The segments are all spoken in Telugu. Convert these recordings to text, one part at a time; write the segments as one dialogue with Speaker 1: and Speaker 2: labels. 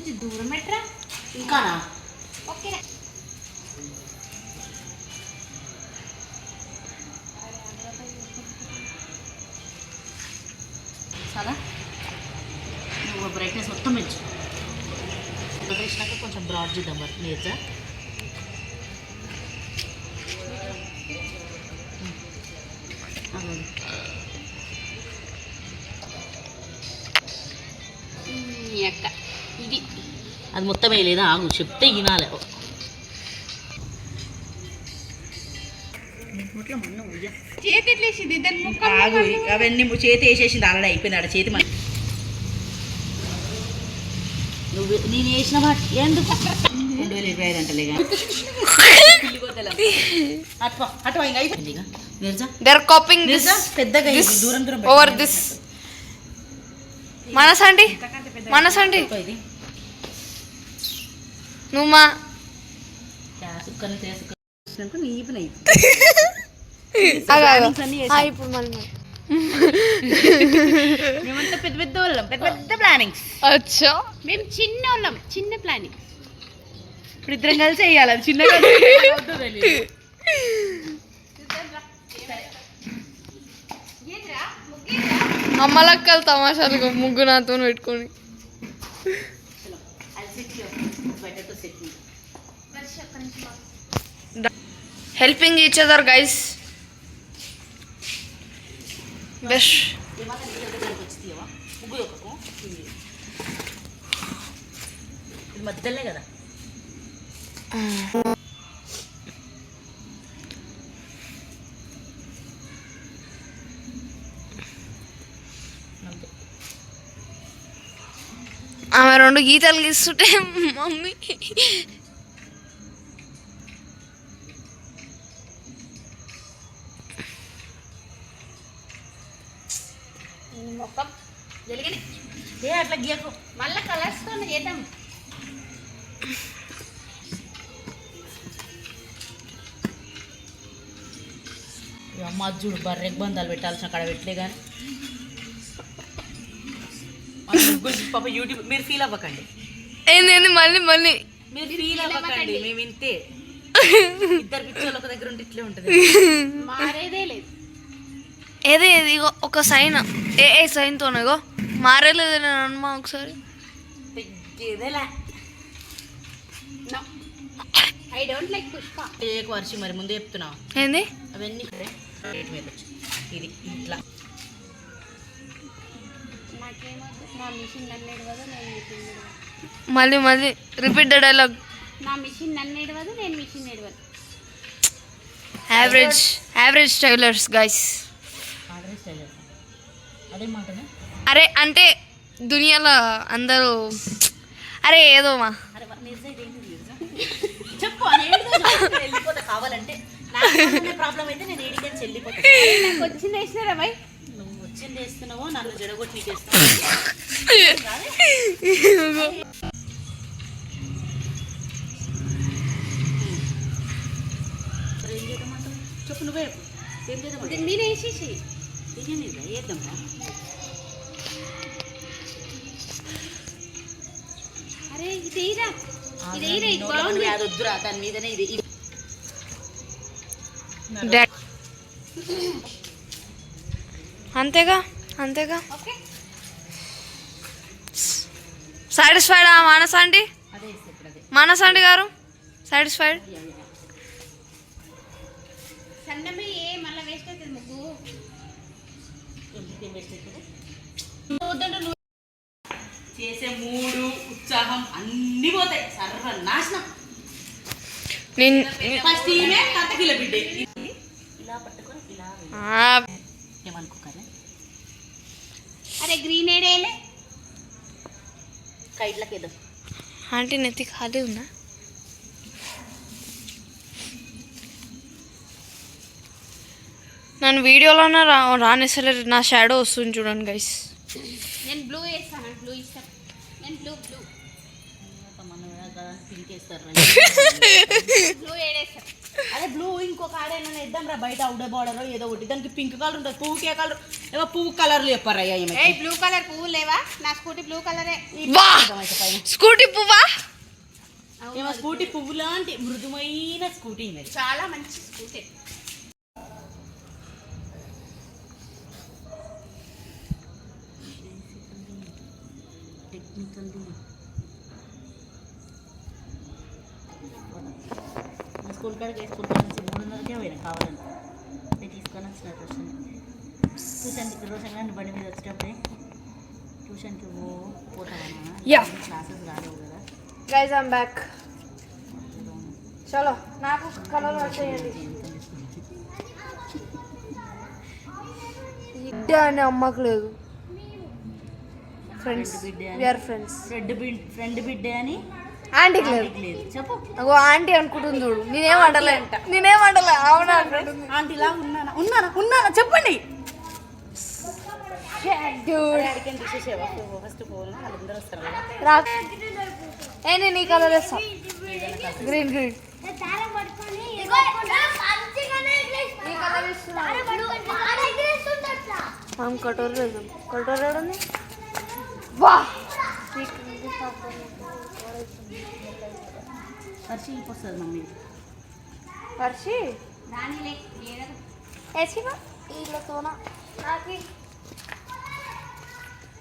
Speaker 1: కొంచెం దూరం పెట్టరా ఇంకానా ఓకే చాలా నువ్వు బ్రైట్నెస్ మొత్తం పెంచు వేసినాక కొంచెం బ్రాడ్ చేద్దాం మరి నేర్చా అక్క ఇది అది మొత్తం వేయలేదా ఆగు చెప్తే వినాలి చేతి ఎట్లేసింది ఆగు అవన్నీ చేతి వేసేసింది ఆల్రెడీ అయిపోయింది ఆడ చేతి మన నువ్వు నేను వేసిన వాటి ఎందుకు 2025 అంటలే అటు ఇంకా అయిపోయింది పెద్దగా దూరం దూరం
Speaker 2: ఓవర్ దిస్ మనసండి మనసండి నువ్వు మా ఇప్పుడు మళ్ళీ
Speaker 1: మేమంతా పెద్ద పెద్ద వాళ్ళం పెద్ద పెద్ద ప్లానింగ్స్
Speaker 2: అచ్చా
Speaker 1: మేము చిన్న వాళ్ళం చిన్న ప్లానింగ్ ఇప్పుడు ఇద్దరం కలిసి వేయాలి అది చిన్నగా
Speaker 2: అమ్మలక్కలు తమాషాలు ముగ్గు నాతో పెట్టుకొని helping each other guys best
Speaker 1: మధ్యలో కదా
Speaker 2: ఆమె 2 గీతలు గీస్తుంటే మమ్మీ
Speaker 1: మొత్తం జరిగింది అట్లా గీయకు మళ్ళీ కలర్స్తో చేద్దాం అమ్మ చూడు బర్రెకి బంధాలు పెట్టాల్సిన అక్కడ పెట్టలే కానీ పాప యూట్యూబ్ మీరు ఫీల్ అవ్వకండి
Speaker 2: ఏంది మళ్ళీ మళ్ళీ
Speaker 1: మీరు ఫీల్ అవ్వకండి మేము వింటే ఇద్దరు పిచ్చోళ్ళు ఒక దగ్గర ఉంటే ఇట్లే ఉంటుంది మారేదే లేదు
Speaker 2: ఏది ఇగో ఒక సైన్ ఏ సైన్తోనేగో మారేలేదు నేను అనుమా ఒకసారి
Speaker 1: I don't like Pushpa Varshi మరి ముందే చెప్తున్నావు
Speaker 2: ఏంది
Speaker 1: అవన్నీ ఇది ఇట్లా
Speaker 2: మళ్ళీ మళ్ళీ రిపీట్ ద డైలాగ్
Speaker 1: నా మిషన్ నన్ను ఏడవదు నేను మిషన్ ఏడవదు
Speaker 2: యావరేజ్ టైలర్స్ గైస్
Speaker 1: అదే మాటనే
Speaker 2: అరే అంటే దునియాలో అందరూ అరే ఏదో మా
Speaker 1: చెప్పు వెళ్ళిపోతా కావాలంటే ప్రాబ్లం అయితే నేను ఏడికని వెళ్ళిపోతా నాకు వచ్చింది వేసినారా భయ్ నువ్వు వచ్చింది వేస్తున్నావో నన్ను జడగొట్టి నీకు వేస్తావు ఏం చేద్దామంటావు చెప్పు నువ్వే ఏం చేద్దాం మీరు వేసేసి వేద్దామా అరే ఇదేరా ఇది బాగుంది అది వద్దురా దాని మీదనే ఇది
Speaker 2: అంతేగా సాటిస్ఫైడ్ మానసండి మానసండి గారు సాటిస్ఫైడ్
Speaker 1: సన్నమే మళ్ళీ వేస్ట్ అవుతుంది ముగ్గు చేసే మూడు ఉత్సాహం అన్ని పోతాయి సర్వనాశనం ఫస్ట్ ఈమె కథకిల బిడ్డ ఇలా పట్టుకొని ఇలా ఏమనుకోకరే అరే గ్రీన్ ఏడేలే కైట్లకి ఏదో
Speaker 2: ఆంటీ నెత్తి ఖాళీ ఉందా నన్ను వీడియోలోనే రానిసలేదు నా షాడో వస్తుంది చూడండి గైస్
Speaker 1: నేను బ్లూ వేస్తాను బ్లూ ఇస్తాను నేను బ్లూ పింక్ వేస్తారు అదే బ్లూ ఇంకొక ఆడైనా ఇద్దాం రా బయట అవుడే బార్డర్ ఏదో ఒకటి దానికి పింక్ కలర్ ఉంటుంది పువ్వుకి ఏ కలర్ ఏమో పువ్వు కలర్లు చెప్పారయ్యా
Speaker 3: బ్లూ కలర్ పువ్వు లేవా నా స్కూటీ బ్లూ కలరే
Speaker 2: స్కూటీ పువ్వా
Speaker 1: ఏమో స్కూటీ పువ్వు లాంటి మృదుమైన స్కూటీ ఇది
Speaker 3: చాలా మంచి స్కూటీ
Speaker 1: టెక్నికల్ స్కూల్ కాడికి వేసుకుంటాను 3:30కే పోయినా కావాలని నేను తీసుకొని వచ్చిన ట్యూషన్కి రోజు కానీ బండి మీద వచ్చేటప్పుడే ట్యూషన్కి పోతామన్నా క్లాసెస్ రాలేవు కదా
Speaker 2: గైస్ ఐమ్ బ్యాక్ చలో నాకు కలర్ వచ్చేయండి ఇడ్డే అని అమ్మకు లేదు ఫ్రెండ్స్ వీఆర్ ఫ్రెండ్స్
Speaker 1: ఫ్రెండ్ బిడ్డే అని
Speaker 2: ఆంటీకి లేదు
Speaker 1: లేదు చెప్పు
Speaker 2: అగో ఆంటీ అనుకుంటుంది చూడు నేనేమంటలే అవునా
Speaker 1: ఆంటీలా ఉన్నానా చెప్పండి ఫస్ట్ పోను వాళ్ళందరూ వస్తారు కదా
Speaker 2: నేను ఈ కలర్ వేస్తా గ్రీన్ మనం కటోర వేద్దాం కటోర ఏడుంది వా
Speaker 1: వర్షి వస్తుంది మమ్మీ
Speaker 2: వర్షి వేసివా వీళ్ళతోనా నాకు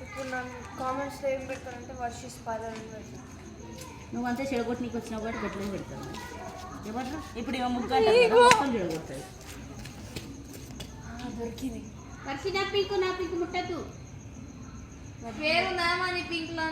Speaker 2: ఇప్పుడు నన్ను కామెంట్స్లో ఏం పెడతారంటే వర్షి స్పైడర్ అని పెడతాను
Speaker 1: నువ్వంతా చెడగొట్టి నీకు వచ్చినావు కాబట్టి గట్లనే పెడతాను ఎవరు ఇప్పుడు ఏమో ముగ్గు చెడగొడతాయి
Speaker 2: దొరికింది
Speaker 3: వర్షి నా పింకు ముట్టద్దు
Speaker 2: పేరు నామా నీ పింక్ లో